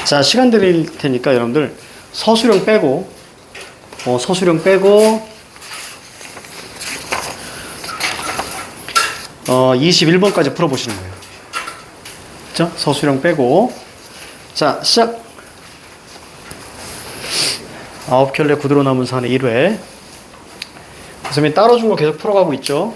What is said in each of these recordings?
자, 시간 드릴 테니까 여러분들 서술형 빼고, 서술형 빼고, 21번까지 풀어보시는 거예요. 그죠? 서술형 빼고. 자, 시작! 9켤레 구두로 남은 산의 1회. 선생님이 따로 준 거 계속 풀어가고 있죠?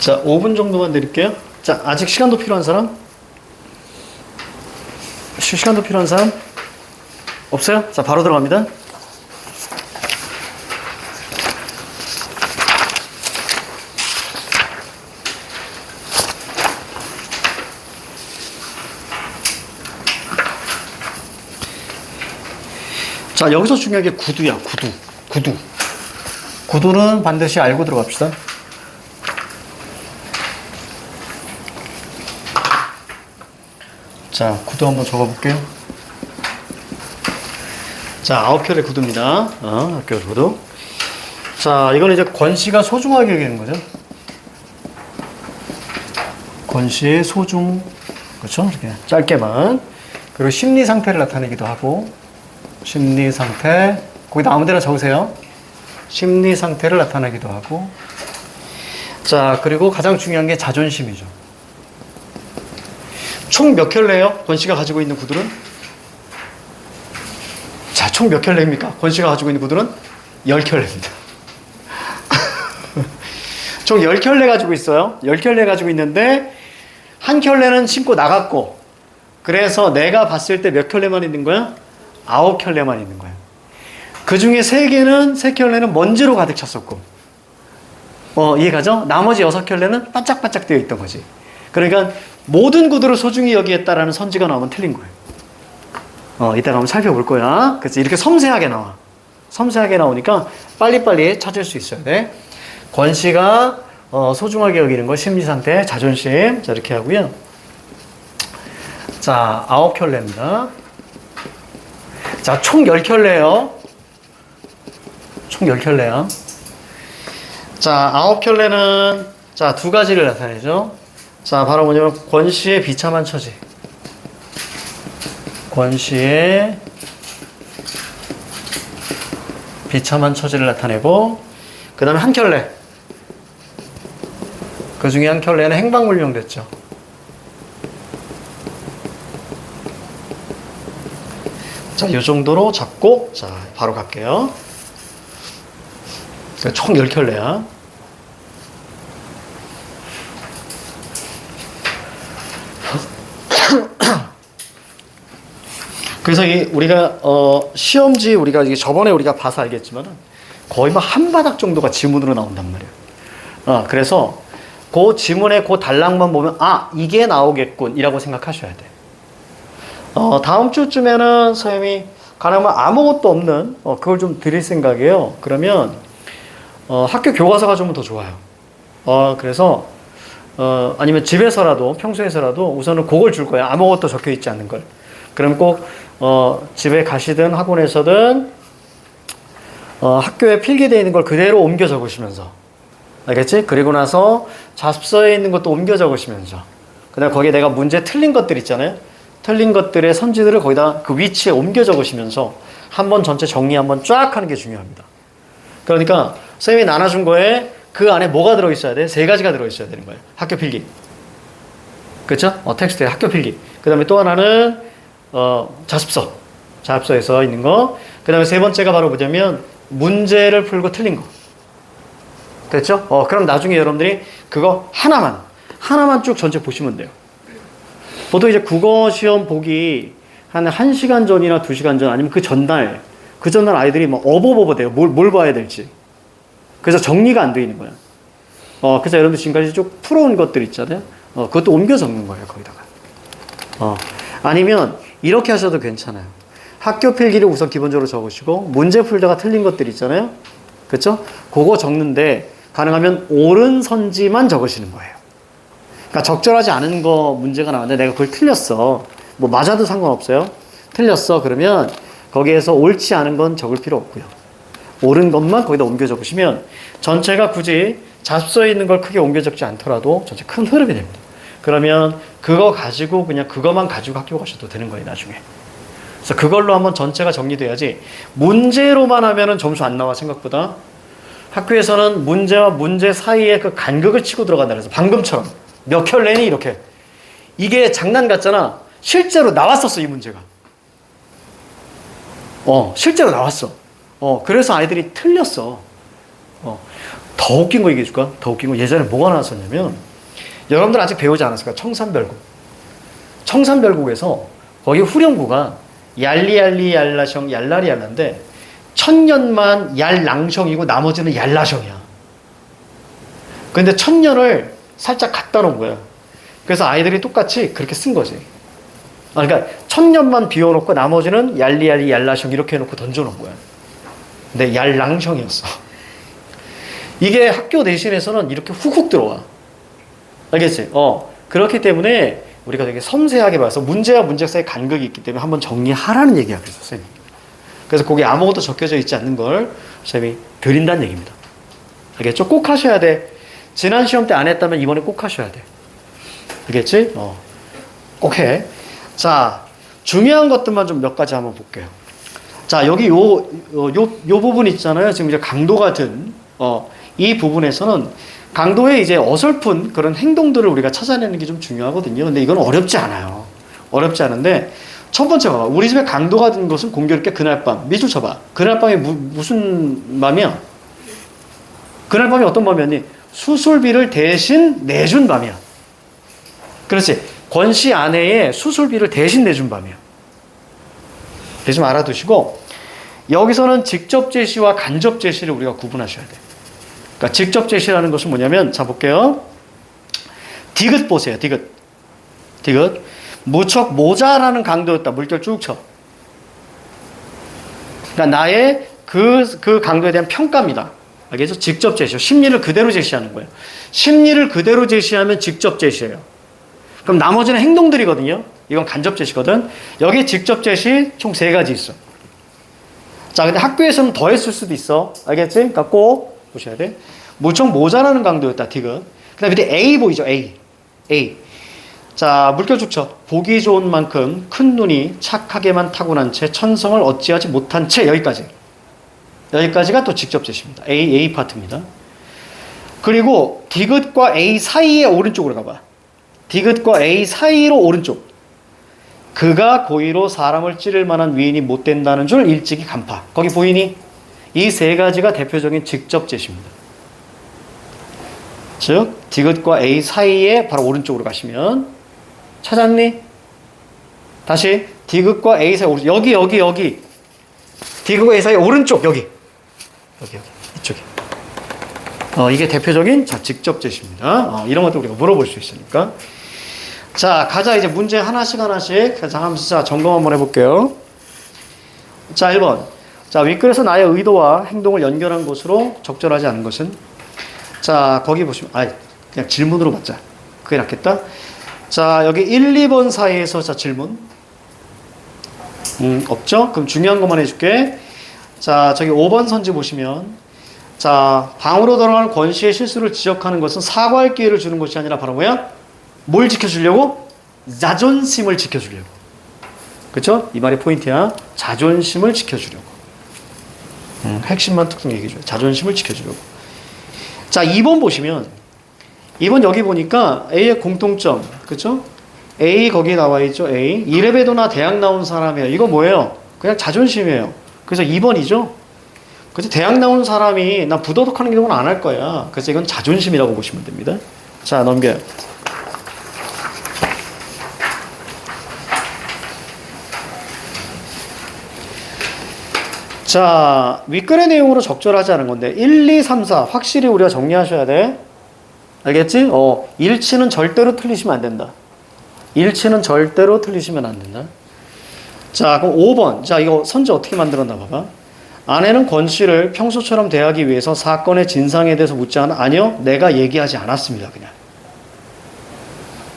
자, 5분 정도만 드릴게요. 자, 아직 시간도 필요한 사람? 시간도 필요한 사람? 없어요? 자, 바로 들어갑니다. 자, 여기서 중요한 게 구두야, 구두. 구두는 반드시 알고 들어갑시다. 자, 구두 한번 적어볼게요. 자, 9켤레 구두입니다. 9켤레 구두. 자, 이거는 이제 권씨가 소중하게 여기는 거죠. 권씨의 소중, 그렇죠? 이렇게 짧게만. 그리고 심리 상태를 나타내기도 하고, 심리 상태, 거기다 아무 데나 적으세요. 심리 상태를 나타내기도 하고. 자, 그리고 가장 중요한 게 자존심이죠. 총 몇 켤레예요? 권씨가 가지고 있는 구들은? 자, 총 몇 켤레입니까? 권씨가 가지고 있는 구들은? 10켤레입니다. 총 10켤레 가지고 있어요. 10켤레 가지고 있는데 한 켤레는 신고 나갔고, 그래서 내가 봤을 때 몇 켤레만 있는 거야? 9켤레만 있는 거야. 그 중에 3켤레는 먼지로 가득 찼었고, 이해가죠? 나머지 6켤레는 반짝반짝 되어 있던 거지. 그러니까 모든 구두를 소중히 여기겠다라는 선지가 나오면 틀린 거예요. 이따가 한번 살펴볼 거야. 그래서 이렇게 섬세하게 나와. 섬세하게 나오니까 빨리빨리 찾을 수 있어야 돼. 권씨가 소중하게 여기는 거, 심리상태, 자존심. 자, 이렇게 하고요. 자, 9켤레입니다. 자, 총 10켤레예요. 총 10켤레야. 자, 9켤레는 자, 두 가지를 나타내죠. 자, 바로 뭐냐면 권씨의 비참한 처지. 권씨의 비참한 처지를 나타내고, 그 다음에 한 켤레. 그 중에 한 켤레는 행방불명 됐죠. 자, 이 정도로 잡고, 자, 바로 갈게요. 총 10켤레야. 그래서 우리가 시험지 우리가 이게 저번에 우리가 봐서 알겠지만은 거의 막 한 바닥 정도가 지문으로 나온단 말이에요. 그래서 그 지문의 그 단락만 보면 아 이게 나오겠군 이라고 생각하셔야 돼. 다음 주쯤에는 선생님이 가능하면 아무것도 없는 그걸 좀 드릴 생각이에요. 그러면 학교 교과서가 좀 더 좋아요. 그래서 아니면 집에서라도 평소에서라도 우선은 그걸 줄 거예요. 아무것도 적혀 있지 않는 걸. 그럼 꼭 집에 가시든 학원에서든 학교에 필기되어 있는 걸 그대로 옮겨 적으시면서 알겠지? 그리고 나서 자습서에 있는 것도 옮겨 적으시면서 그다음에 거기에 내가 문제 틀린 것들 있잖아요. 틀린 것들의 선지들을 거기다 그 위치에 옮겨 적으시면서 한번 전체 정리 한번 쫙 하는 게 중요합니다. 그러니까 선생님이 나눠준 거에 그 안에 뭐가 들어있어야 돼? 3가지가 들어있어야 되는 거예요. 학교 필기. 그렇죠? 텍스트에 학교 필기. 그 다음에 또 하나는 자습서. 자습서에서 있는 거. 그 다음에 3번째가 바로 뭐냐면 문제를 풀고 틀린 거. 됐죠? 그럼 나중에 여러분들이 그거 하나만 쭉 전체 보시면 돼요. 보통 이제 국어 시험 보기 한 1시간 전이나 2시간 전 아니면 그 전날 아이들이 뭐 어버버버 돼요. 뭘 봐야 될지. 그래서 정리가 안 돼 있는 거야. 그래서 여러분들 지금까지 쭉 풀어온 것들 있잖아요. 그것도 옮겨 적는 거예요, 거기다가. 아니면 이렇게 하셔도 괜찮아요. 학교 필기를 우선 기본적으로 적으시고 문제 풀다가 틀린 것들 있잖아요. 그렇죠? 그거 적는데 가능하면 옳은 선지만 적으시는 거예요. 그러니까 적절하지 않은 거 문제가 나왔는데 내가 그걸 틀렸어. 뭐 맞아도 상관없어요. 틀렸어. 그러면 거기에서 옳지 않은 건 적을 필요 없고요. 옳은 것만 거기다 옮겨 적으시면 전체가 굳이 자습서에 있는 걸 크게 옮겨 적지 않더라도 전체 큰 흐름이 됩니다. 그러면 그거 가지고 그냥 그것만 가지고 학교 가셔도 되는 거예요, 나중에. 그래서 그걸로 한번 전체가 정리돼야지 문제로만 하면은 점수 안 나와, 생각보다. 학교에서는 문제와 문제 사이에 그 간극을 치고 들어간다 그래서 방금처럼 몇 켤레니 이렇게. 이게 장난 같잖아. 실제로 나왔었어, 이 문제가. 실제로 나왔어. 그래서 아이들이 틀렸어. 더 웃긴 거 얘기해 줄까? 더 웃긴 거 예전에 뭐가 나왔었냐면 여러분들 아직 배우지 않았을까? 청산별곡. 청산별곡에서 거기 후렴구가 얄리얄리 얄라셩 얄라리 얄라인데 천년만 얄랑셩이고 나머지는 얄라셩이야. 근데 천년을 살짝 갖다 놓은 거야. 그래서 아이들이 똑같이 그렇게 쓴 거지. 그러니까 천년만 비워놓고 나머지는 얄리얄리 얄라셩 이렇게 해놓고 던져놓은 거야. 근데 얄랑셩이었어. 이게 학교 내신에서는 이렇게 훅훅 들어와. 알겠지? 그렇기 때문에 우리가 되게 섬세하게 봐서 문제와 문제 사이에 간극이 있기 때문에 한번 정리하라는 얘기야, 그래서 선생님. 그래서 거기 아무것도 적혀져 있지 않는 걸 선생님이 드린다는 얘기입니다. 알겠죠? 꼭 하셔야 돼. 지난 시험 때 안 했다면 이번에 꼭 하셔야 돼. 알겠지? 꼭 해. 자, 중요한 것들만 좀 몇 가지 한번 볼게요. 자, 여기 요 부분 있잖아요. 지금 이제 강도가 든, 이 부분에서는 강도의 이제 어설픈 그런 행동들을 우리가 찾아내는 게 좀 중요하거든요. 근데 이건 어렵지 않아요. 어렵지 않은데, 첫 번째 봐봐. 우리 집에 강도가 든 것은 공교롭게 그날 밤. 밑줄 쳐봐. 그날 밤이 무슨 밤이야? 그날 밤이 어떤 밤이었니? 수술비를 대신 내준 밤이야. 그렇지. 권 씨 아내의 수술비를 대신 내준 밤이야. 그래서 좀 알아두시고, 여기서는 직접 제시와 간접 제시를 우리가 구분하셔야 돼. 그러니까 직접 제시라는 것은 뭐냐면, 자 볼게요. 디귿 보세요. 디귿. 무척 모자라는 강도였다. 물결 쭉 쳐. 그러니까 나의 그 강도에 대한 평가입니다. 알겠죠? 직접 제시요. 심리를 그대로 제시하는 거예요. 심리를 그대로 제시하면 직접 제시예요. 그럼 나머지는 행동들이거든요. 이건 간접 제시거든. 여기 직접 제시 총 3가지 있어. 자, 근데 학교에서는 더 했을 수도 있어. 알겠지? 그러니까 꼭 보셔야 돼. 무척 모자라는 강도였다. 디귿. 그 다음에 밑에 A 보이죠? A. 자, 물결 쭉 쳐. 보기 좋은 만큼 큰 눈이 착하게만 타고난 채 천성을 어찌하지 못한 채. 여기까지. 여기까지가 또 직접 제시입니다. A 파트입니다. 그리고 디귿과 A 사이의 오른쪽으로 가봐. 디귿과 A 사이로 오른쪽. 그가 고의로 사람을 찌를 만한 위인이 못 된다는 줄 일찍이 간파. 거기 보이니? 이 세 가지가 대표적인 직접 제시입니다. 즉 디귿과 A 사이에 바로 오른쪽으로 가시면 찾았니? 다시 디귿과 A 사이 오른쪽. 여기 디귿과 A 사이 오른쪽 여기 이쪽에. 이게 대표적인 직접 제시입니다. 이런 것도 우리가 물어볼 수 있으니까. 자, 가자. 이제 문제 하나씩 하면서 점검 한번 해볼게요. 자, 1번. 자, 윗글에서 나의 의도와 행동을 연결한 것으로 적절하지 않은 것은? 자, 거기 보시면, 그냥 질문으로 받자. 그게 낫겠다. 자, 여기 1, 2번 사이에서 자, 질문. 없죠? 그럼 중요한 것만 해줄게. 자, 저기 5번 선지 보시면, 자, 방으로 들어가는 권 씨의 실수를 지적하는 것은 사과할 기회를 주는 것이 아니라 바로 뭐야? 뭘 지켜주려고? 자존심을 지켜주려고. 그쵸? 이 말이 포인트야. 자존심을 지켜주려고. 핵심만 특성 얘기해줘요. 자존심을 지켜주려고. 자, 2번 보시면 2번 여기 보니까 A의 공통점. 그쵸? A 거기 나와 있죠. A. 이래봬도나 대학 나온 사람이에요. 이거 뭐예요? 그냥 자존심이에요. 그래서 2번이죠. 그래서 대학 나온 사람이 나 부도덕하는 경우는 안 할 거야. 그래서 이건 자존심이라고 보시면 됩니다. 자, 넘겨요. 자, 윗글의 내용으로 적절하지 않은 건데 1, 2, 3, 4 확실히 우리가 정리하셔야 돼. 알겠지? 일치는 절대로 틀리시면 안 된다. 일치는 절대로 틀리시면 안 된다. 자, 그럼 5번. 자, 이거 선지 어떻게 만들었나 봐봐. 아내는 권 씨를 평소처럼 대하기 위해서 사건의 진상에 대해서 묻지 않아? 아니요. 내가 얘기하지 않았습니다. 그냥.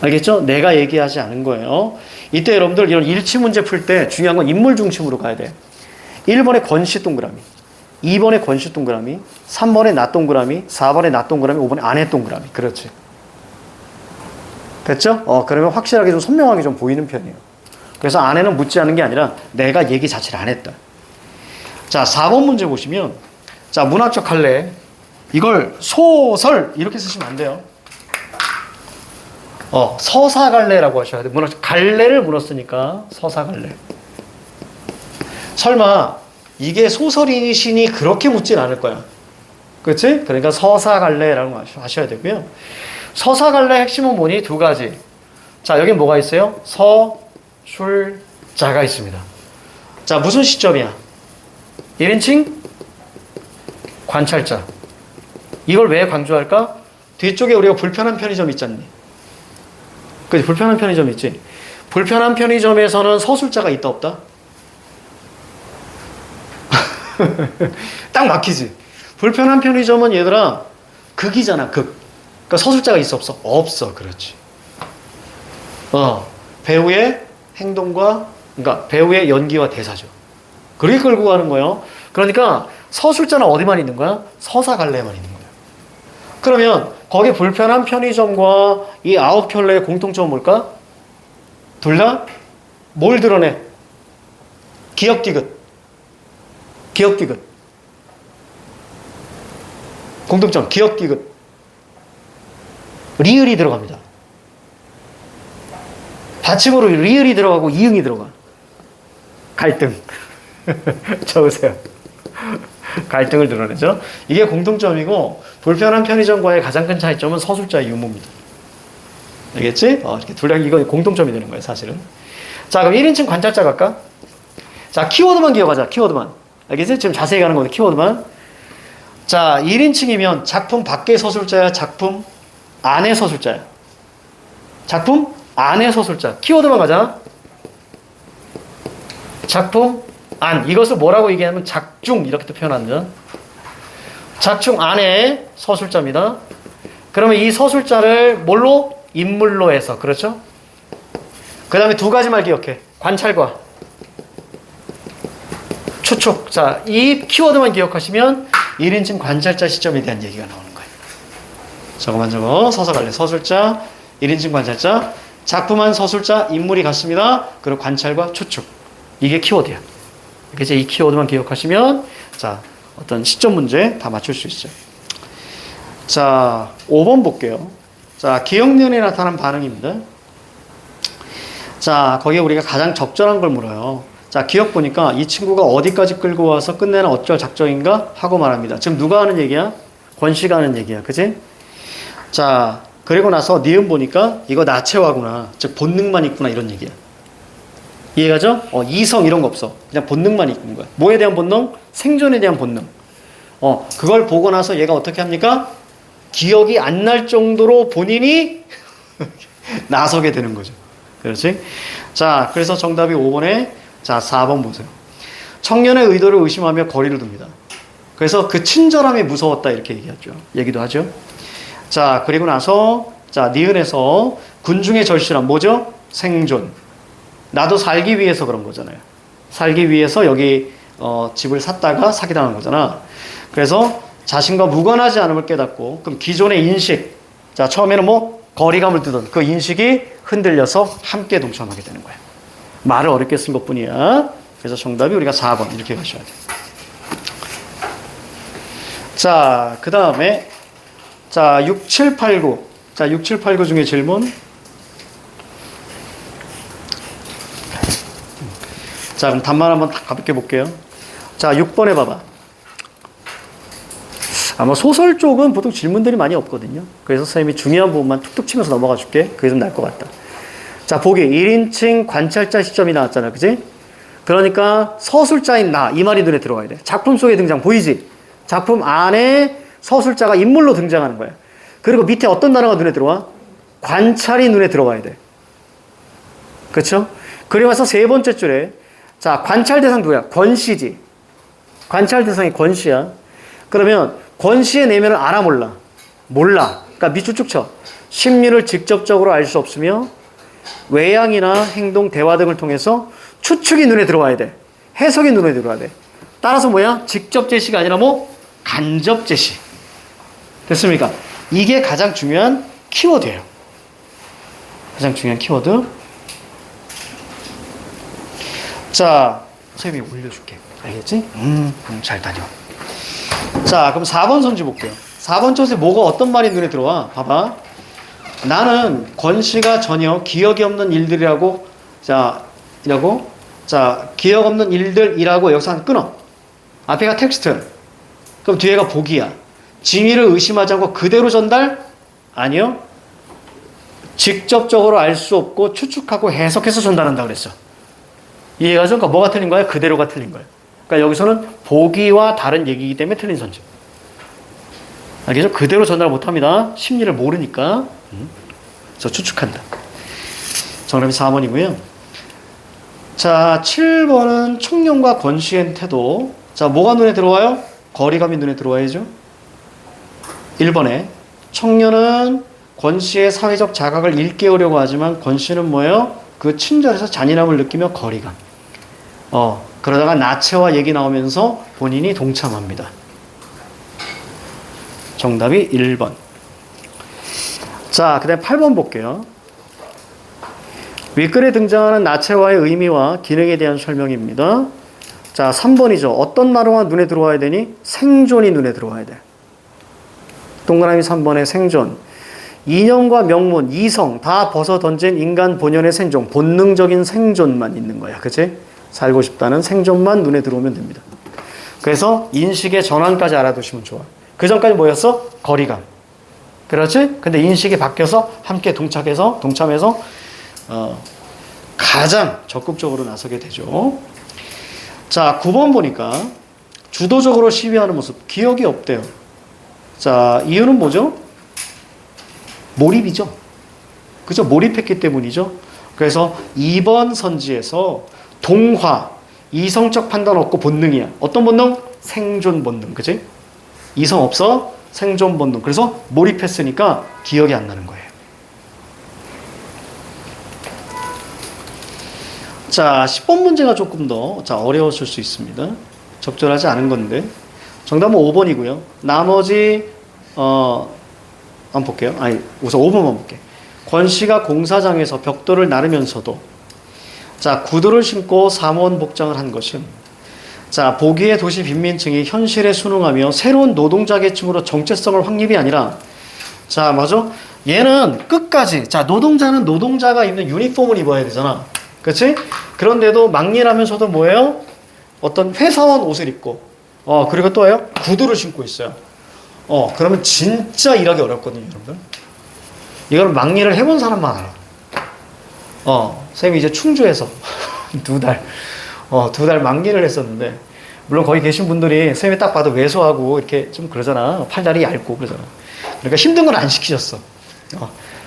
알겠죠? 내가 얘기하지 않은 거예요. 이때 여러분들 이런 일치 문제 풀 때 중요한 건 인물 중심으로 가야 돼. 1번에 권씨 동그라미, 2번에 권씨 동그라미, 3번에 나 동그라미, 4번에 나 동그라미, 5번에 아내 동그라미. 그렇지. 됐죠? 그러면 확실하게 좀 선명하게 좀 보이는 편이에요. 그래서 아내는 묻지 않은 게 아니라 내가 얘기 자체를 안 했다. 자, 4번 문제 보시면, 자, 문학적 갈래. 이걸 소설 이렇게 쓰시면 안 돼요. 서사갈래라고 하셔야 돼. 문학적 갈래를 물었으니까 서사갈래. 설마 이게 소설이시니 그렇게 묻진 않을 거야. 그렇지? 그러니까 서사갈래라고 하셔야 되고요. 서사갈래 핵심은 뭐니? 두 가지. 자, 여기 뭐가 있어요? 서술자가 있습니다. 자, 무슨 시점이야? 1인칭 관찰자. 이걸 왜 강조할까? 뒤쪽에 우리가 불편한 편의점 있잖니. 그치? 불편한 편의점 있지? 불편한 편의점에서는 서술자가 있다 없다? 딱 막히지. 불편한 편의점은 얘들아 극이잖아. 극. 그러니까 서술자가 있어 없어? 없어. 그렇지. 배우의 행동과 그러니까 배우의 연기와 대사죠. 그렇게 끌고 가는 거예요. 그러니까 서술자는 어디만 있는 거야? 서사갈래만 있는 거야. 그러면 거기 불편한 편의점과 이 9켤레의 공통점은 뭘까? 둘 다 뭘 드러내? 기억 디귿. 기억 디귿. 공통점 기억 디귿. 리을이 들어갑니다. 받침으로 리을이 들어가고 이응이 들어가. 갈등. 적으세요. 갈등을 드러내죠. 이게 공통점이고 불편한 편의점과의 가장 큰 차이점은 서술자의 유무입니다. 알겠지? 이렇게 둘 다 이건 공통점이 되는 거예요, 사실은. 자, 그럼 1인칭 관찰자 갈까? 자, 키워드만 기억하자. 키워드만. 알겠지? 지금 자세히 가는 건데 키워드만. 자, 1인칭이면 작품 밖의 서술자야, 작품 안의 서술자야. 작품 안의 서술자. 키워드만 가자. 작품 안. 이것을 뭐라고 얘기하면 작중 이렇게 표현합니다. 작중 안의 서술자입니다. 그러면 이 서술자를 뭘로? 인물로 해서. 그렇죠? 그 다음에 두 가지 말 기억해. 관찰과 추측. 자, 이 키워드만 기억하시면 1인칭 관찰자 시점에 대한 얘기가 나오는 거예요. 저거만 저거. 서사갈래. 서술자, 1인칭 관찰자, 작품한 서술자, 인물이 같습니다. 그리고 관찰과 추측. 이게 키워드야. 그래서 이 키워드만 기억하시면 자, 어떤 시점 문제 다 맞출 수 있어요. 자, 5번 볼게요. 자, 기억력에 나타난 반응입니다. 자, 거기에 우리가 가장 적절한 걸 물어요. 자, 기억 보니까 이 친구가 어디까지 끌고 와서 끝내는 어쩔 작정인가 하고 말합니다. 지금 누가 하는 얘기야? 권 씨가 하는 얘기야. 그치? 자, 그리고 나서 니은 보니까 이거 나체화구나. 즉 본능만 있구나 이런 얘기야. 이해가죠? 이성 이런 거 없어. 그냥 본능만 있는 거야. 뭐에 대한 본능? 생존에 대한 본능. 그걸 보고 나서 얘가 어떻게 합니까? 기억이 안 날 정도로 본인이 나서게 되는 거죠. 그렇지? 자, 그래서 정답이 5번에 자, 4번 보세요. 청년의 의도를 의심하며 거리를 둡니다. 그래서 그 친절함이 무서웠다 이렇게 얘기도 하죠. 자, 그리고 나서 자, 니은에서 군중의 절실함 뭐죠? 생존. 나도 살기 위해서 그런 거잖아요. 살기 위해서 여기 집을 샀다가 사기당한 거잖아. 그래서 자신과 무관하지 않음을 깨닫고 그럼 기존의 인식 자 처음에는 뭐 거리감을 두던 그 인식이 흔들려서 함께 동참하게 되는 거야. 말을 어렵게 쓴 것뿐이야. 그래서 정답이 우리가 4번 이렇게 가셔야 돼. 자, 그 다음에 자 6, 7, 8, 9 자 6, 7, 8, 9 중에 질문 자 그럼 답만 한번 가볍게 볼게요. 자 6번에 봐봐. 아마 소설 쪽은 보통 질문들이 많이 없거든요. 그래서 선생님이 중요한 부분만 툭툭 치면서 넘어가 줄게. 그게 좀 나을 것 같다. 자, 보기 1인칭 관찰자 시점이 나왔잖아. 그지? 그러니까 서술자인 나, 이 말이 눈에 들어와야 돼. 작품 속에 등장, 보이지? 작품 안에 서술자가 인물로 등장하는 거야. 그리고 밑에 어떤 단어가 눈에 들어와? 관찰이 눈에 들어와야 돼. 그렇죠? 그리고 나서 세 번째 줄에 자, 관찰 대상 누구야? 권씨지. 관찰 대상이 권씨야. 그러면 권씨의 내면을 알아 몰라? 몰라. 그러니까 밑줄 쭉 쳐. 심리를 직접적으로 알 수 없으며 외양이나 행동, 대화 등을 통해서 추측이 눈에 들어와야 돼. 해석이 눈에 들어와야 돼. 따라서 뭐야? 직접 제시가 아니라 뭐? 간접 제시. 됐습니까? 이게 가장 중요한 키워드예요. 가장 중요한 키워드. 자, 선생님이 올려줄게. 알겠지? 잘 다녀. 자, 그럼 4번 선지 볼게요. 4번 쪽에 뭐가 어떤 말이 눈에 들어와? 봐봐. 나는 권씨가 전혀 기억이 없는 일들이라고 기억 없는 일들이라고 여기서 한 끊어. 앞에가 텍스트. 그럼 뒤에가 보기야. 진위를 의심하지 않고 그대로 전달? 아니요. 직접적으로 알 수 없고 추측하고 해석해서 전달한다 그랬어. 이해가죠? 그러니까 뭐가 틀린 거야? 그대로가 틀린 거야. 그러니까 여기서는 보기와 다른 얘기이기 때문에 틀린 선지. 알겠죠? 그대로 전달 못합니다. 심리를 모르니까. 그래서 추측한다. 정답이 4번이고요. 자, 7번은 청년과 권씨의 태도. 자, 뭐가 눈에 들어와요? 거리감이 눈에 들어와야죠. 1번에 청년은 권씨의 사회적 자각을 일깨우려고 하지만 권씨는 뭐예요? 그 친절에서 잔인함을 느끼며 거리감. 그러다가 나체와 얘기 나오면서 본인이 동참합니다. 정답이 1번. 자, 그 다음 8번 볼게요. 윗글에 등장하는 나체와의 의미와 기능에 대한 설명입니다. 자, 3번이죠. 어떤 단어가 눈에 들어와야 되니? 생존이 눈에 들어와야 돼. 동그라미 3번에 생존. 이념과 명문, 이성 다 벗어던진 인간 본연의 생존, 본능적인 생존만 있는 거야. 그치? 살고 싶다는 생존만 눈에 들어오면 됩니다. 그래서 인식의 전환까지 알아두시면 좋아. 그 전까지 뭐였어? 거리감. 그렇지? 근데 인식이 바뀌어서 함께 동참해서 가장 적극적으로 나서게 되죠. 자, 9번 보니까 주도적으로 시위하는 모습, 기억이 없대요. 자, 이유는 뭐죠? 몰입이죠. 그죠? 몰입했기 때문이죠. 그래서 2번 선지에서 동화, 이성적 판단 없고 본능이야. 어떤 본능? 생존 본능. 그치? 이성 없어? 생존 본능. 그래서 몰입했으니까 기억이 안 나는 거예요. 자, 10번 문제가 조금 더 어려웠을 수 있습니다. 적절하지 않은 건데. 정답은 5번이고요. 나머지 한번 볼게요. 우선 5번만 볼게. 권씨가 공사장에서 벽돌을 나르면서도 자, 구두를 신고 사무원 복장을 한 것은 자, 보기의 도시 빈민층이 현실에 순응하며 새로운 노동자 계층으로 정체성을 확립이 아니라, 자, 맞아? 얘는 끝까지, 자, 노동자는 노동자가 입는 유니폼을 입어야 되잖아. 그치? 그런데도 막일하면서도 뭐예요? 어떤 회사원 옷을 입고, 그리고 또요? 구두를 신고 있어요. 그러면 진짜 일하기 어렵거든요, 여러분들. 이걸 막일을 해본 사람만 알아. 쌤이 이제 충주에서 2달, 2달 막일을 했었는데, 물론 거기 계신 분들이 쌤이 딱 봐도 왜소하고 이렇게 좀 그러잖아. 팔다리 얇고 그러잖아. 그러니까 힘든 건 안 시키셨어.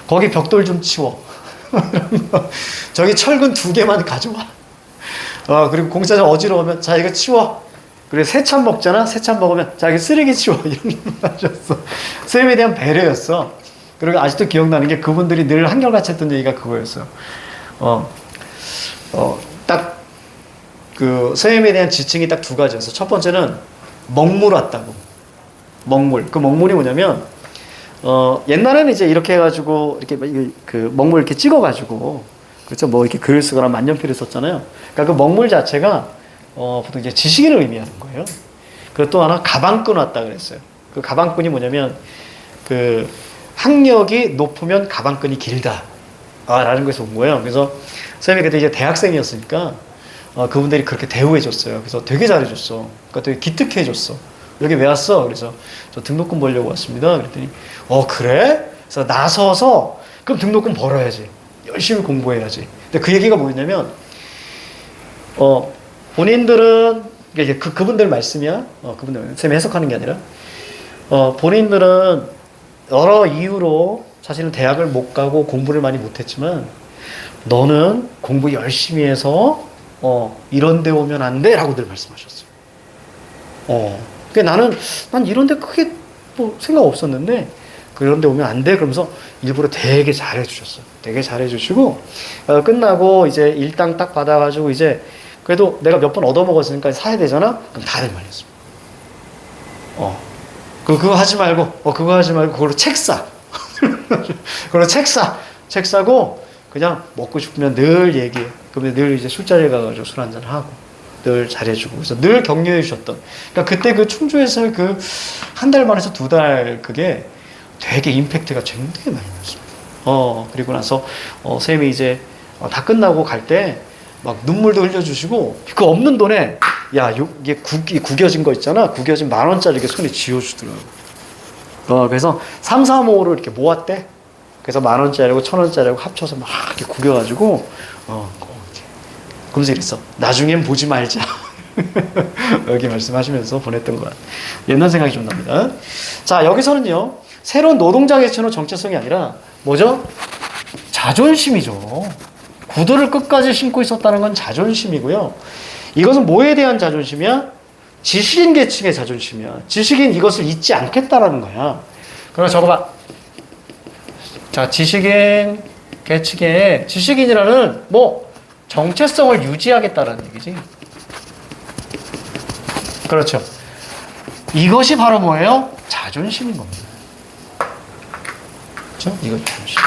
거기 벽돌 좀 치워. 저기 철근 2개만 가져와. 그리고 공사장 어지러우면, 자, 이거 치워. 그리고 세찬 먹잖아? 세찬 먹으면, 자, 이거 쓰레기 치워. 이런 일만 하셨어. 쌤에 대한 배려였어. 그리고 아직도 기억나는 게 그분들이 늘 한결같이 했던 얘기가 그거였어요. 딱, 쌤에 대한 지칭이 딱 2가지였어. 첫 번째는, 먹물 왔다고. 먹물. 그 먹물이 뭐냐면, 옛날에는 이제 이렇게 해가지고, 이렇게, 먹물 이렇게 찍어가지고, 그렇죠? 뭐 이렇게 글을 쓰거나 만년필을 썼잖아요. 그러니까 그 먹물 자체가, 보통 이제 지식인을 의미하는 거예요. 그리고 또 하나, 가방끈 왔다 그랬어요. 그 가방끈이 뭐냐면, 학력이 높으면 가방끈이 길다. 라는 것에서 온 거예요. 그래서, 쌤이 그때 이제 대학생이었으니까, 그분들이 그렇게 대우해줬어요. 그래서 되게 잘해줬어. 그러니까 되게 기특해줬어. 여기 왜 왔어? 그래서 저 등록금 벌려고 왔습니다. 그랬더니 그래? 그래서 나서서 그럼 등록금 벌어야지. 열심히 공부해야지. 근데 그 얘기가 뭐였냐면 본인들은 이게 그분들 말씀이야. 그분들 쌤이 해석하는 게 아니라 본인들은 여러 이유로 사실은 대학을 못 가고 공부를 많이 못했지만 너는 공부 열심히 해서 이런 데 오면 안 돼 라고 늘 말씀하셨어요. 그러니까 난 이런 데 크게 뭐 생각 없었는데 그런 데 오면 안 돼 그러면서 일부러 되게 잘해 주셨어요. 되게 잘해 주시고 끝나고 이제 일당 딱 받아가지고 이제 그래도 내가 몇 번 얻어먹었으니까 사야 되잖아? 그럼 다들 말렸습니다. 그거 하지 말고 그걸로 책 사. 그걸로 책 사고 그냥 먹고 싶으면 늘 얘기해. 그러면 늘 이제 술자리에 가가지고 술 한잔 하고 늘 잘해주고 그래서 늘 격려해 주셨던. 그러니까 그때 그 충주에서 한 달 만에서 2달 그게 되게 임팩트가 굉장히 많이 났습니다. 그리고 나서 쌤이 이제 다 끝나고 갈 때 막 눈물도 흘려주시고 그 없는 돈에 이게 구겨진 거 있잖아. 구겨진 10,000원짜리 이렇게 손에 쥐어주더라고. 그래서 3, 4, 5를 이렇게 모았대. 그래서 10,000원짜리고 1,000원짜리고 합쳐서 막 이렇게 구겨가지고 그러면서 이랬어. 나중엔 보지 말자. 여기 말씀하시면서 보냈던 것 같아요. 옛날 생각이 좀 납니다. 자, 여기서는요. 새로운 노동자 계층의 정체성이 아니라 뭐죠? 자존심이죠. 구두를 끝까지 신고 있었다는 건 자존심이고요. 이것은 뭐에 대한 자존심이야? 지식인 계층의 자존심이야. 지식인 이것을 잊지 않겠다라는 거야. 그럼 적어봐. 자, 지식인 계층의 지식인이라는 정체성을 유지하겠다라는 얘기지. 그렇죠. 이것이 바로 뭐예요? 자존심인 겁니다. 그렇죠? 이거 자존심.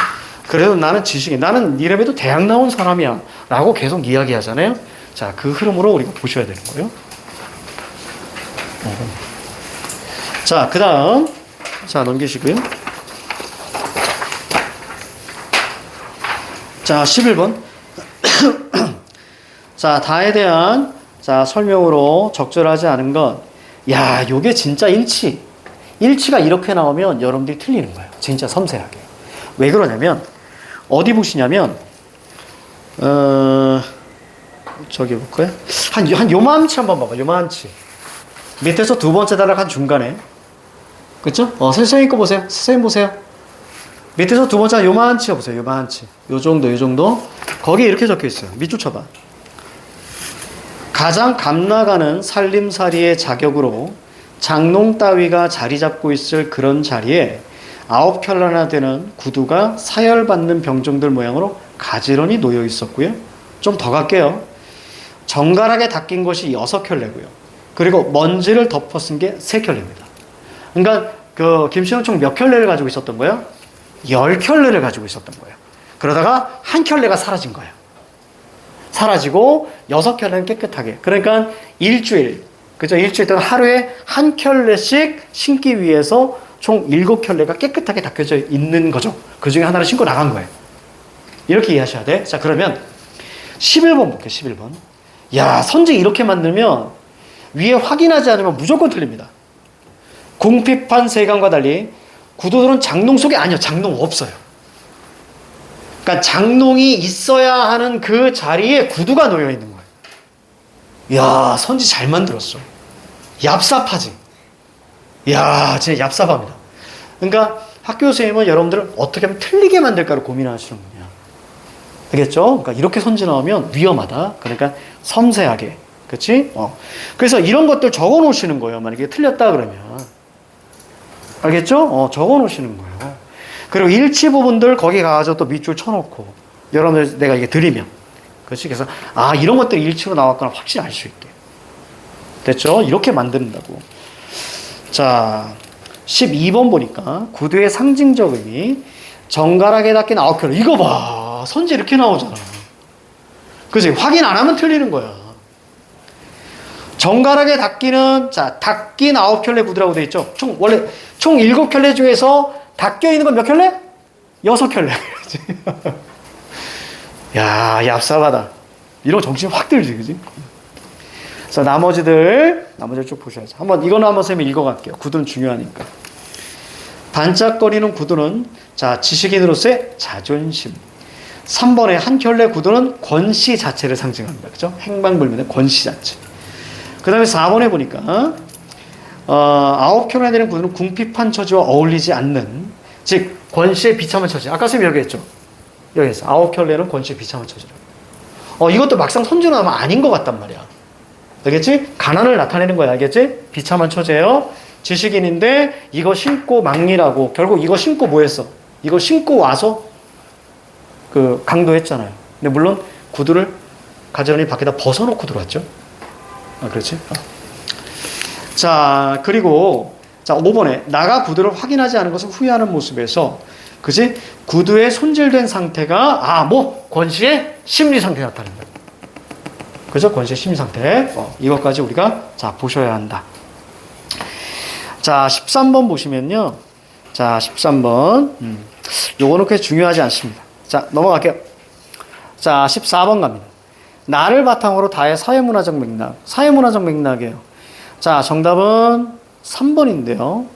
그래도 나는 지식인, 나는 이래봬도 대학 나온 사람이야 라고 계속 이야기하잖아요. 자, 그 흐름으로 우리가 보셔야 되는 거예요. 자, 그 다음 넘기시고요. 자, 11번. 자, 다에 대한 설명으로 적절하지 않은 건, 요게 진짜 일치가 이렇게 나오면 여러분들이 틀리는 거예요. 진짜 섬세하게. 왜 그러냐면, 어디 보시냐면, 저기 볼까요? 한 요만치 한번 봐봐, 요만치. 밑에서 2번째 단락 한 중간에. 그쵸? 선생님 거 보세요. 선생님 보세요. 밑에서 2번째 요만치 보세요, 요만치. 요 정도. 거기에 이렇게 적혀 있어요. 밑줄 쳐봐. 가장 값나가는 살림살이의 자격으로 장농 따위가 자리 잡고 있을 그런 자리에 9켤레나 되는 구두가 사열받는 병정들 모양으로 가지런히 놓여 있었고요. 좀 더 갈게요. 정갈하게 닦인 것이 6켤레고요. 그리고 먼지를 덮어 쓴 게 3켤레입니다. 그러니까 김신영 총 몇 켤레를 가지고 있었던 거예요? 10켤레를 가지고 있었던 거예요. 그러다가 한 켤레가 사라진 거예요. 사라지고 6켤레는 깨끗하게. 그러니까 일주일, 그죠? 일주일 동안 하루에 한 켤레씩 신기 위해서 총 7켤레가 깨끗하게 닦여져 있는 거죠. 그 중에 하나를 신고 나간 거예요. 이렇게 이해하셔야 돼. 자, 그러면 11번 볼게요. 11번. 야, 선지 이렇게 만들면 위에 확인하지 않으면 무조건 틀립니다. 궁핍한 세간과 달리 구두들은 장롱 속에 아니요. 장롱 없어요. 그러니까 장롱이 있어야 하는 그 자리에 구두가 놓여 있는 거예요. 야, 선지 잘 만들었어. 얍삽하지. 야, 진짜 얍삽합니다. 그러니까 학교 선생님은 여러분들을 어떻게 하면 틀리게 만들까를 고민하시는 거냐. 알겠죠? 그러니까 이렇게 선지 나오면 위험하다. 그러니까 섬세하게. 그치? 그래서 이런 것들 적어 놓으시는 거예요. 만약에 틀렸다 그러면. 알겠죠? 적어 놓으시는 거예요. 그리고 일치 부분들 거기 가서 또 밑줄 쳐놓고. 여러분들 내가 이게 드리면. 그렇지? 그래서, 아, 이런 것들이 일치로 나왔거나 확실히 알 수 있게. 됐죠? 이렇게 만든다고. 자, 12번 보니까 구두의 상징적 의미. 정갈하게 닦인 9켤레. 이거 봐. 선지 이렇게 나오잖아. 그치? 확인 안 하면 틀리는 거야. 정갈하게 닦이는, 자, 닦인 9켤레 구두라고 되어 있죠? 원래 총 7켤레 중에서 닦여 있는 건 몇 켤레? 6켤레. 야, 얍삽하다. 이런 거 정신 확 들지, 그지? 자, 나머지들 쭉 보셔야죠. 이거는 한번 선생님이 읽어갈게요. 구두는 중요하니까. 반짝거리는 구두는, 자, 지식인으로서의 자존심. 3번의 한 켤레 구두는 권씨 자체를 상징합니다. 그죠? 행방불명의 권씨 자체. 그 다음에 4번에 보니까, 9켤레 되는 구두는 궁핍한 처지와 어울리지 않는, 즉, 권씨의 비참한 처지. 아까 선생님이 여기 했죠? 여기 했어. 9켤레는 권씨의 비참한 처지라고. 이것도 막상 선지로 나오면 아닌 것 같단 말이야. 알겠지? 가난을 나타내는 거야. 알겠지? 비참한 처제예요. 지식인인데 이거 신고 막리라고. 결국 이거 신고 뭐 했어? 이거 신고 와서 그 강도했잖아요. 근데 물론 구두를 가지런히 밖에다 벗어놓고 들어왔죠. 그렇지? 자, 그리고 자, 5번에 나가 구두를 확인하지 않은 것을 후회하는 모습에서 그지? 구두의 손질된 상태가 권씨의 심리 상태가 나타난다. 그죠? 권씨의 심리 상태. 이것까지 우리가 자, 보셔야 한다. 자, 13번 보시면요. 자, 13번. 요거는 그렇게 중요하지 않습니다. 자, 넘어갈게요. 자, 14번 갑니다. 나를 바탕으로 다의 사회문화적 맥락. 사회문화적 맥락이에요. 자, 정답은 3번인데요.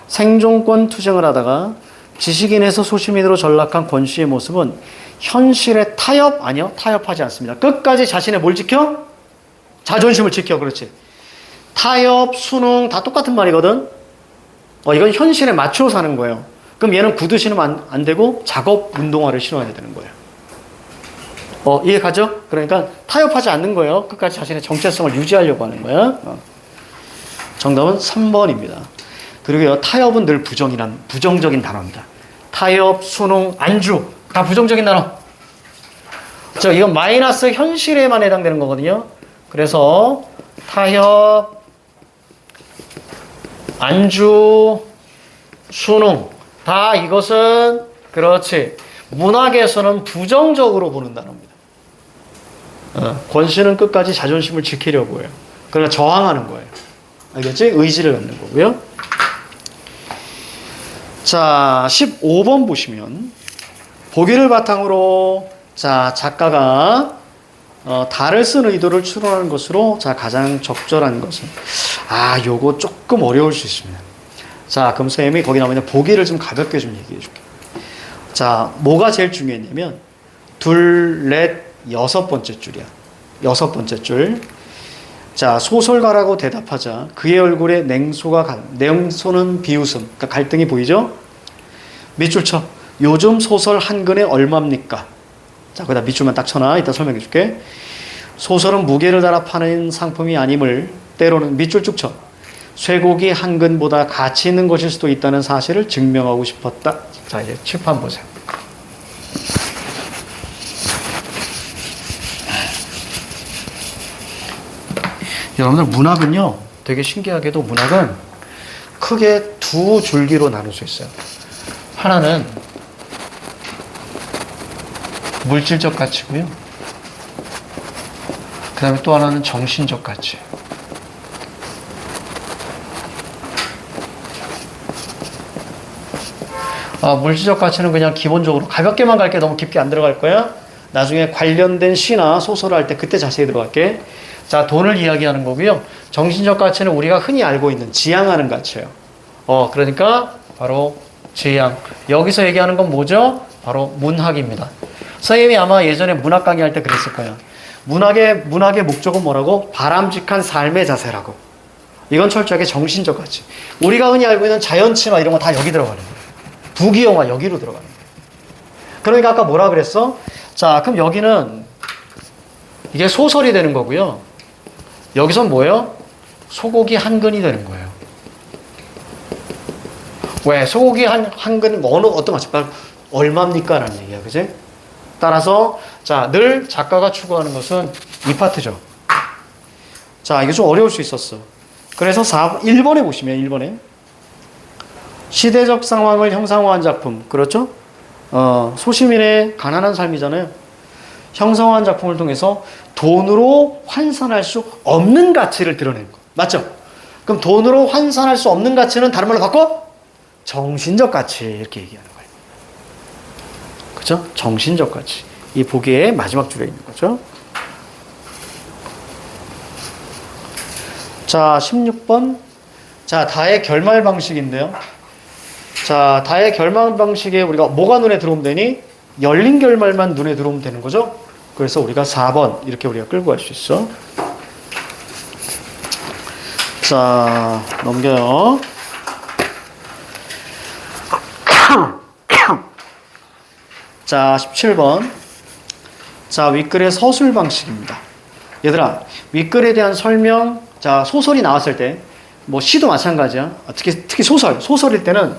생존권 투쟁을 하다가 지식인에서 소시민으로 전락한 권씨의 모습은 현실의 타협? 아니요. 타협하지 않습니다. 끝까지 자신의 뭘 지켜? 자존심을 지켜. 그렇지. 타협, 순응 다 똑같은 말이거든. 이건 현실에 맞추어 사는 거예요. 그럼 얘는 구두 신으면 안 되고 작업 운동화를 신어야 되는 거예요. 이해 가죠? 그러니까 타협하지 않는 거예요. 끝까지 자신의 정체성을 유지하려고 하는 거야. 정답은 3번입니다. 그리고요, 타협은 늘 부정적인 단어입니다. 타협, 순응, 안주 다 부정적인 단어. 이건 마이너스 현실에만 해당되는 거거든요. 그래서 타협, 안주, 순응 다 이것은 그렇지. 문학에서는 부정적으로 보는 단어입니다. 권씨는 끝까지 자존심을 지키려고 해요. 그러나 저항하는 거예요. 알겠지? 의지를 갖는 거고요. 자, 15번 보시면 보기를 바탕으로 자, 작가가 달을 쓴 의도를 추론하는 것으로 자, 가장 적절한 것은 요거 조금 어려울 수 있습니다. 자, 그럼 선생님이 거기 나오면 보기를 좀 가볍게 좀 얘기해 줄게요. 자, 뭐가 제일 중요했냐면 둘, 넷, 6번째 줄이야. 6번째 줄. 자, 소설가라고 대답하자 그의 얼굴에 냉소는 비웃음. 그러니까 갈등이 보이죠? 밑줄 쳐. 요즘 소설 한 권에 얼마입니까? 자, 거기다 밑줄만 딱 쳐놔. 이따 설명해 줄게. 소설은 무게를 달아 파는 상품이 아님을 때로는 밑줄 쭉 쳐. 쇠고기 한 근보다 가치 있는 것일 수도 있다는 사실을 증명하고 싶었다. 자, 이제 칠판 보세요. 여러분들 문학은요, 되게 신기하게도 문학은 크게 두 줄기로 나눌 수 있어요. 하나는 물질적 가치고요. 그 다음에 또 하나는 정신적 가치. 물질적 가치는 그냥 기본적으로 가볍게만 갈게. 너무 깊게 안 들어갈 거야. 나중에 관련된 시나 소설을 할 때 그때 자세히 들어갈게. 자, 돈을 이야기하는 거고요. 정신적 가치는 우리가 흔히 알고 있는 지향하는 가치예요. 그러니까 바로 지향. 여기서 얘기하는 건 뭐죠? 바로 문학입니다. 선생님이 아마 예전에 문학 강의할 때 그랬을 거야. 문학의 목적은 뭐라고? 바람직한 삶의 자세라고. 이건 철저하게 정신적 가치. 우리가 흔히 알고 있는 자연치마 이런 거 다 여기 들어가는 거예요. 부귀영화 여기로 들어가는 거예요. 그러니까 아까 뭐라 그랬어? 자, 그럼 여기는 이게 소설이 되는 거고요. 여기선 뭐예요? 소고기 한 근이 되는 거예요. 왜? 소고기 한 근, 어떤 가치? 얼마입니까? 라는 얘기야. 그지? 따라서, 자, 늘 작가가 추구하는 것은 이 파트죠. 자, 이게 좀 어려울 수 있었어. 그래서 1번에 보시면, 1번에. 시대적 상황을 형상화한 작품. 그렇죠? 소시민의 가난한 삶이잖아요. 형상화한 작품을 통해서 돈으로 환산할 수 없는 가치를 드러낸 거. 맞죠? 그럼 돈으로 환산할 수 없는 가치는 다른 말로 바꿔? 정신적 가치. 이렇게 얘기하는 거예요. 그죠? 정신적 가치. 이 보기의 마지막 줄에 있는 거죠. 자, 16번. 자, 다의 결말 방식인데요. 자, 다의 결말 방식에 우리가 뭐가 눈에 들어오면 되니? 열린 결말만 눈에 들어오면 되는 거죠. 그래서 우리가 4번 이렇게 우리가 끌고 갈 수 있어. 자, 넘겨요. 자, 17번. 자, 윗글의 서술 방식입니다. 얘들아, 윗글에 대한 설명, 자, 소설이 나왔을 때, 뭐 시도 마찬가지야. 특히 소설일 때는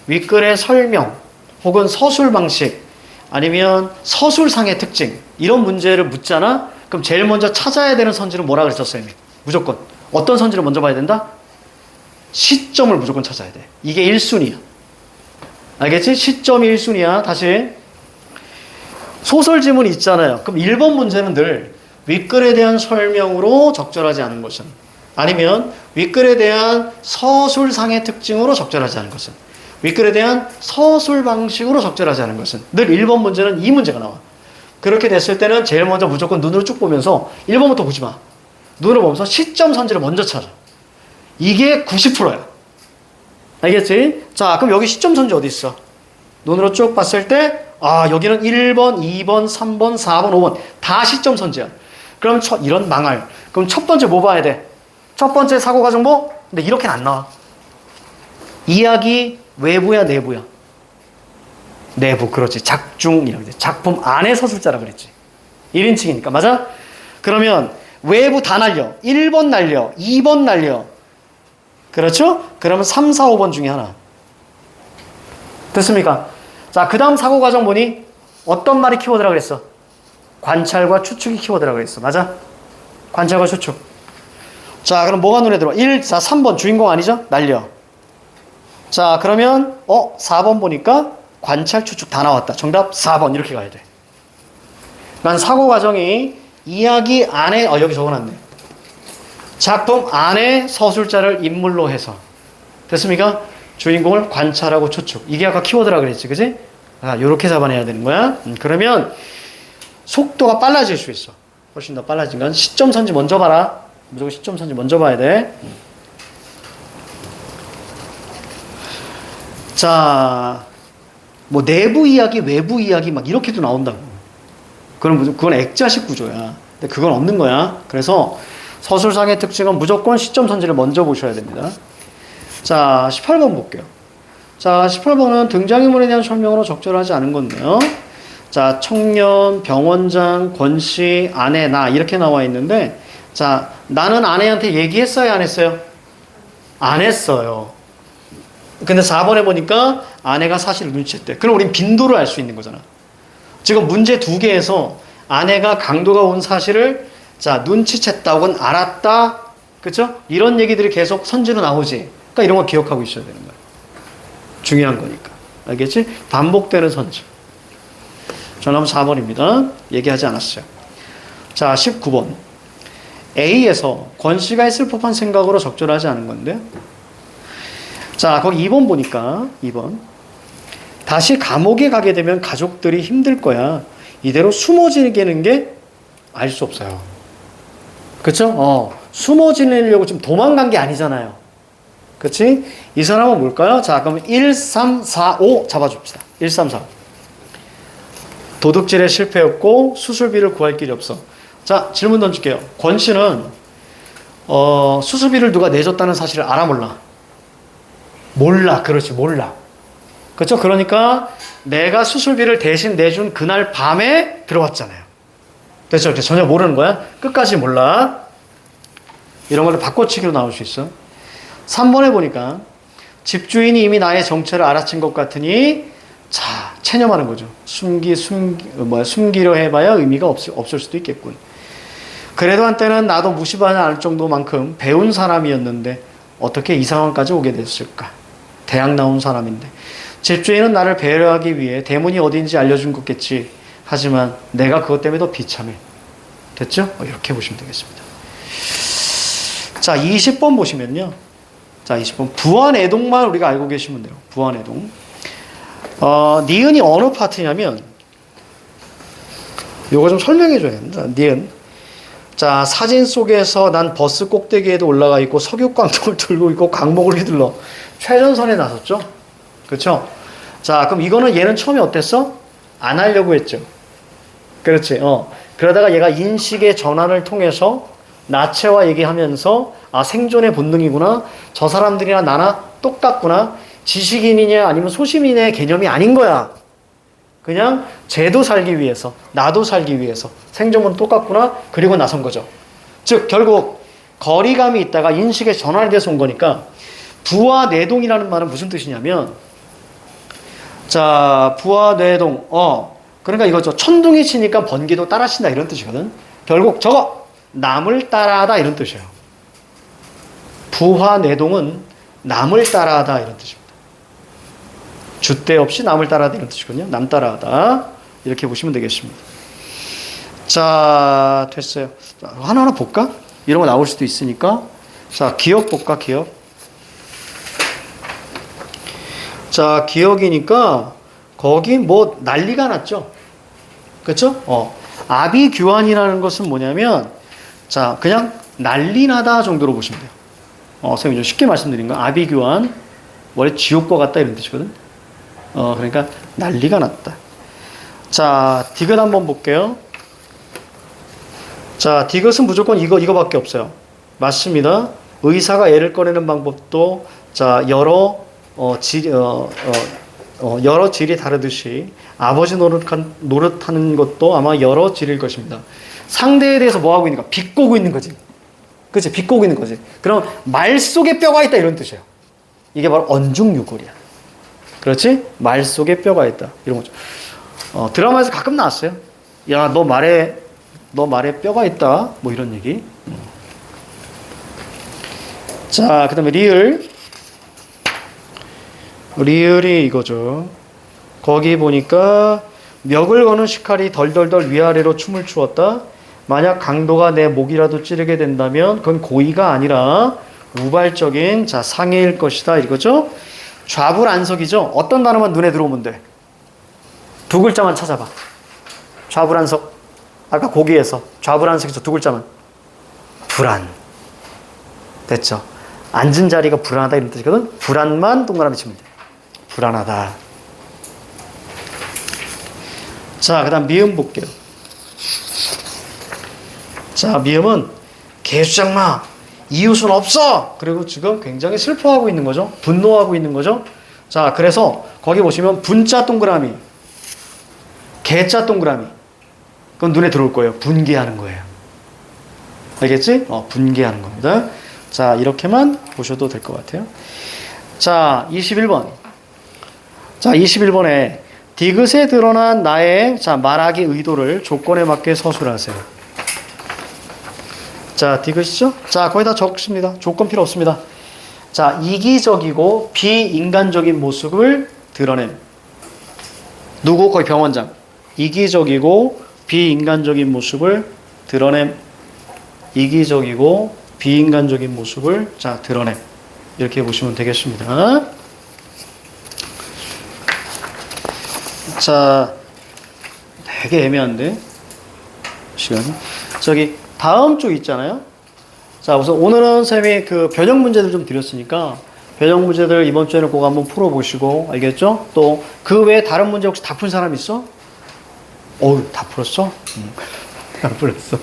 윗글의 설명, 혹은 서술 방식, 아니면 서술상의 특징, 이런 문제를 묻잖아? 그럼 제일 먼저 찾아야 되는 선지는 뭐라 그랬었어요? 무조건. 어떤 선지를 먼저 봐야 된다? 시점을 무조건 찾아야 돼. 이게 1순위야. 알겠지? 시점이 1순위야. 다시. 소설 지문이 있잖아요. 그럼 1번 문제는 늘 윗글에 대한 설명으로 적절하지 않은 것은, 아니면 윗글에 대한 서술상의 특징으로 적절하지 않은 것은, 윗글에 대한 서술 방식으로 적절하지 않은 것은, 늘 1번 문제는 이 문제가 나와. 그렇게 됐을 때는 제일 먼저 무조건 눈으로 쭉 보면서 1번부터 보지 마. 눈으로 보면서 시점 선지를 먼저 찾아. 이게 90%야. 알겠지? 자, 그럼 여기 시점 선지 어디 있어? 눈으로 쭉 봤을 때, 여기는 1번, 2번, 3번, 4번, 5번. 다 시점 선지야. 그럼 이런 망할. 그럼 첫 번째 뭐 봐야 돼? 첫 번째 사고과정 뭐? 근데 이렇게는 안 나와. 이야기 외부야, 내부야? 내부, 그렇지. 작중이라고 돼. 작품 안에 서술자라 그랬지. 1인칭이니까. 맞아? 그러면 외부 다 날려. 1번 날려. 2번 날려. 그렇죠? 그러면 3, 4, 5번 중에 하나. 됐습니까? 자, 그 다음 사고과정 보니 어떤 말이 키워드라 그랬어? 관찰과 추측이 키워드라 그랬어. 맞아? 관찰과 추측. 자, 그럼 뭐가 눈에 들어? 1, 4, 3번 주인공 아니죠? 날려. 자, 그러면 4번 보니까 관찰, 추측 다 나왔다. 정답 4번 이렇게 가야 돼. 그러니까 사고과정이 이야기 안에 여기 적어놨네. 작품 안에 서술자를 인물로 해서. 됐습니까? 주인공을 관찰하고 추측. 이게 아까 키워드라 그랬지. 그지? 요렇게 잡아내야 되는 거야. 그러면 속도가 빨라질 수 있어. 훨씬 더 빨라진 건 시점 선지 먼저 봐라. 무조건 시점 선지 먼저 봐야 돼. 자, 뭐 내부 이야기, 외부 이야기 막 이렇게도 나온다고. 그건 액자식 구조야. 근데 그건 없는 거야. 그래서 서술상의 특징은 무조건 시점 선지를 먼저 보셔야 됩니다. 자, 18번 볼게요. 자, 18번은 등장인물에 대한 설명으로 적절하지 않은 건데요. 자, 청년, 병원장, 권씨, 아내, 나 이렇게 나와 있는데, 자, 나는 아내한테 얘기했어요, 안 했어요? 안 했어요. 근데 4번에 보니까 아내가 사실을 눈치챘대. 그럼 우린 빈도를 알 수 있는 거잖아. 지금 문제 2개에서 아내가 강도가 온 사실을 눈치챘다 혹은 알았다. 그쵸? 이런 얘기들이 계속 선지로 나오지. 그러니까 이런 거 기억하고 있어야 되는 거야. 중요한 거니까. 알겠지? 반복되는 선지. 전화번 4번입니다. 얘기하지 않았어요. 자, 19번. A에서 권씨가 했을 법한 생각으로 적절하지 않은 건데. 자, 거기 2번 보니까 2번. 다시 감옥에 가게 되면 가족들이 힘들 거야. 이대로 숨어 지내는 게 알 수 없어요. 그쵸? 숨어 지내려고 좀 도망간 게 아니잖아요. 그치? 이 사람은 뭘까요? 자, 그럼 1, 3, 4, 5 잡아줍시다. 1, 3, 4. 도둑질에 실패했고 수술비를 구할 길이 없어. 자, 질문 던질게요. 권 씨는 수술비를 누가 내줬다는 사실을 알아 몰라? 몰라. 그렇지, 몰라. 그렇죠? 그러니까 내가 수술비를 대신 내준 그날 밤에 들어왔잖아요. 됐죠? 전혀 모르는 거야? 끝까지 몰라. 이런 걸로 바꿔치기로 나올 수 있어. 3번에 보니까 집주인이 이미 나의 정체를 알아챈 것 같으니 자, 체념하는 거죠. 숨기려 해봐야 의미가 없을 수도 있겠군. 그래도 한때는 나도 무시받지 않을 정도만큼 배운 사람이었는데 어떻게 이 상황까지 오게 됐을까? 대학 나온 사람인데. 집주인은 나를 배려하기 위해 대문이 어딘지 알려준 거겠지. 하지만 내가 그것 때문에 더 비참해. 됐죠? 이렇게 보시면 되겠습니다. 자, 20번 보시면요. 자, 20번. 부안애동만 우리가 알고 계시면 돼요. 부안애동. 니은이 어느 파트냐면, 요거 좀 설명해 줘야 된다. 니은. 자, 사진 속에서 난 버스 꼭대기에도 올라가 있고, 석유광통을 들고 있고, 강목을 휘둘러. 최전선에 나섰죠? 그렇죠? 자, 그럼 이거는 얘는 처음에 어땠어? 안 하려고 했죠. 그렇지. 그러다가 얘가 인식의 전환을 통해서 나체와 얘기하면서 아, 생존의 본능이구나. 저 사람들이나 나나 똑같구나. 지식인이냐 아니면 소시민의 개념이 아닌 거야. 그냥 쟤도 살기 위해서, 나도 살기 위해서 생존은 똑같구나. 그리고 나선 거죠. 즉 결국 거리감이 있다가 인식의 전환이 돼서 온 거니까 부하내동이라는 말은 무슨 뜻이냐면 자, 부하내동. 그러니까 이거죠. 천둥이 치니까 번개도 따라 친다 이런 뜻이거든. 결국 저거 남을 따라하다 이런 뜻이에요. 부하내동은 남을 따라하다 이런 뜻입니다. 줏대 없이 남을 따라하다 이런 뜻이거든요. 남 따라하다 이렇게 보시면 되겠습니다. 자, 됐어요. 자, 하나하나 볼까? 이런 거 나올 수도 있으니까. 자, 기억 볼까? 기억. 자, 기억이니까 거기 뭐 난리가 났죠. 그렇죠? 아비규환이라는 것은 뭐냐면 자, 그냥 난리 나다 정도로 보시면 돼요. 선생님 좀 쉽게 말씀드린 거. 아비규환 원래 지옥과 같다 이런 뜻이거든. 그러니까 난리가 났다. 자, 디귿 한번 볼게요. 자, 디귿은 무조건 이거밖에 없어요. 맞습니다. 의사가 애를 꺼내는 방법도 자, 여러 질이 다르듯이 아버지 노릇하는 것도 아마 여러 질일 것입니다. 상대에 대해서 뭐 하고 있는가? 비꼬고 있는 거지. 그치? 비꼬고 있는 거지. 그럼 말 속에 뼈가 있다 이런 뜻이에요. 이게 바로 언중유골이야. 그렇지? 말 속에 뼈가 있다. 이런 거죠. 드라마에서 가끔 나왔어요. 야, 너 말에 뼈가 있다. 뭐 이런 얘기. 자, 그 다음에 리을. 리을이 이거죠. 거기 보니까 멱을 거는 시칼이 덜덜덜 위아래로 춤을 추었다. 만약 강도가 내 목이라도 찌르게 된다면 그건 고의가 아니라 우발적인 자 상해일 것이다 이거죠. 좌불안석이죠. 어떤 단어만 눈에 들어오면 돼. 두 글자만 찾아봐. 좌불안석. 아까 고기에서 좌불안석에서 두 글자만. 불안. 됐죠. 앉은 자리가 불안하다 이런 뜻이거든. 불안만 동그라미 치면 돼. 불안하다. 자, 그 다음 미음 볼게요. 자, 미음은 개수장마 이웃은 없어. 그리고 지금 굉장히 슬퍼하고 있는 거죠. 분노하고 있는 거죠. 자, 그래서 거기 보시면 분자 동그라미, 개자 동그라미. 그건 눈에 들어올 거예요. 분개하는 거예요. 알겠지? 분개하는 겁니다. 자, 이렇게만 보셔도 될 것 같아요. 자, 21번. 자, 21번에 디귿에 드러난 나의 자 말하기 의도를 조건에 맞게 서술하세요. 자, 디귿이죠? 자, 거의 다 적습니다. 조건 필요 없습니다. 자, 이기적이고 비인간적인 모습을 드러냄. 누구? 거의 병원장. 이기적이고 비인간적인 모습을 드러냄. 이기적이고 비인간적인 모습을 자 드러냄. 이렇게 보시면 되겠습니다. 자, 되게 애매한데 시간이. 저기 다음 쪽 있잖아요. 자, 우선 오늘은 쌤이 그 변형 문제들 좀 드렸으니까 변형 문제들 이번 주에는 그거 한번 풀어보시고, 알겠죠? 또 그 외에 다른 문제 혹시 다 푼 사람 있어? 어우, 다 풀었어? 다 풀었어.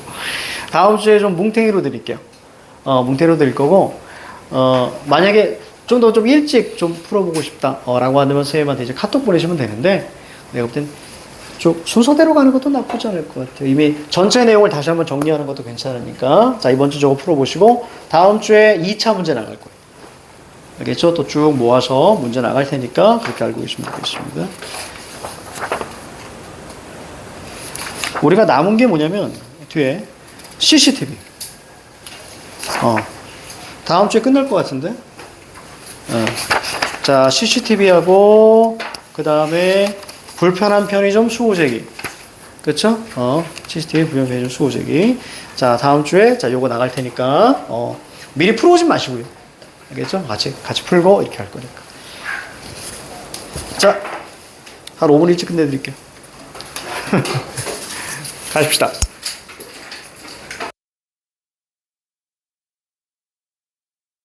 다음 주에 좀 뭉탱이로 드릴게요. 뭉탱이로 드릴 거고, 만약에 좀 더 좀 일찍 좀 풀어보고 싶다, 라고 하면 선생님한테 이제 카톡 보내시면 되는데, 내가 볼 땐 좀 순서대로 가는 것도 나쁘지 않을 것 같아요. 이미 전체 내용을 다시 한번 정리하는 것도 괜찮으니까. 자, 이번 주 저거 풀어보시고, 다음 주에 2차 문제 나갈 거예요. 알겠죠? 또 쭉 모아서 문제 나갈 테니까 그렇게 알고 계시면 되겠습니다. 우리가 남은 게 뭐냐면 뒤에 CCTV. 다음 주에 끝날 것 같은데. 자, CCTV하고 그 다음에 불편한 편의점 수호제기. 그쵸? CCTV 불편한 편의점 수호제기. 자, 다음 주에 자 요거 나갈 테니까 미리 풀어오지 마시고요. 알겠죠? 같이 풀고 이렇게 할 거니까. 자, 한 5분 일찍 끝내드릴게요. 가십시다.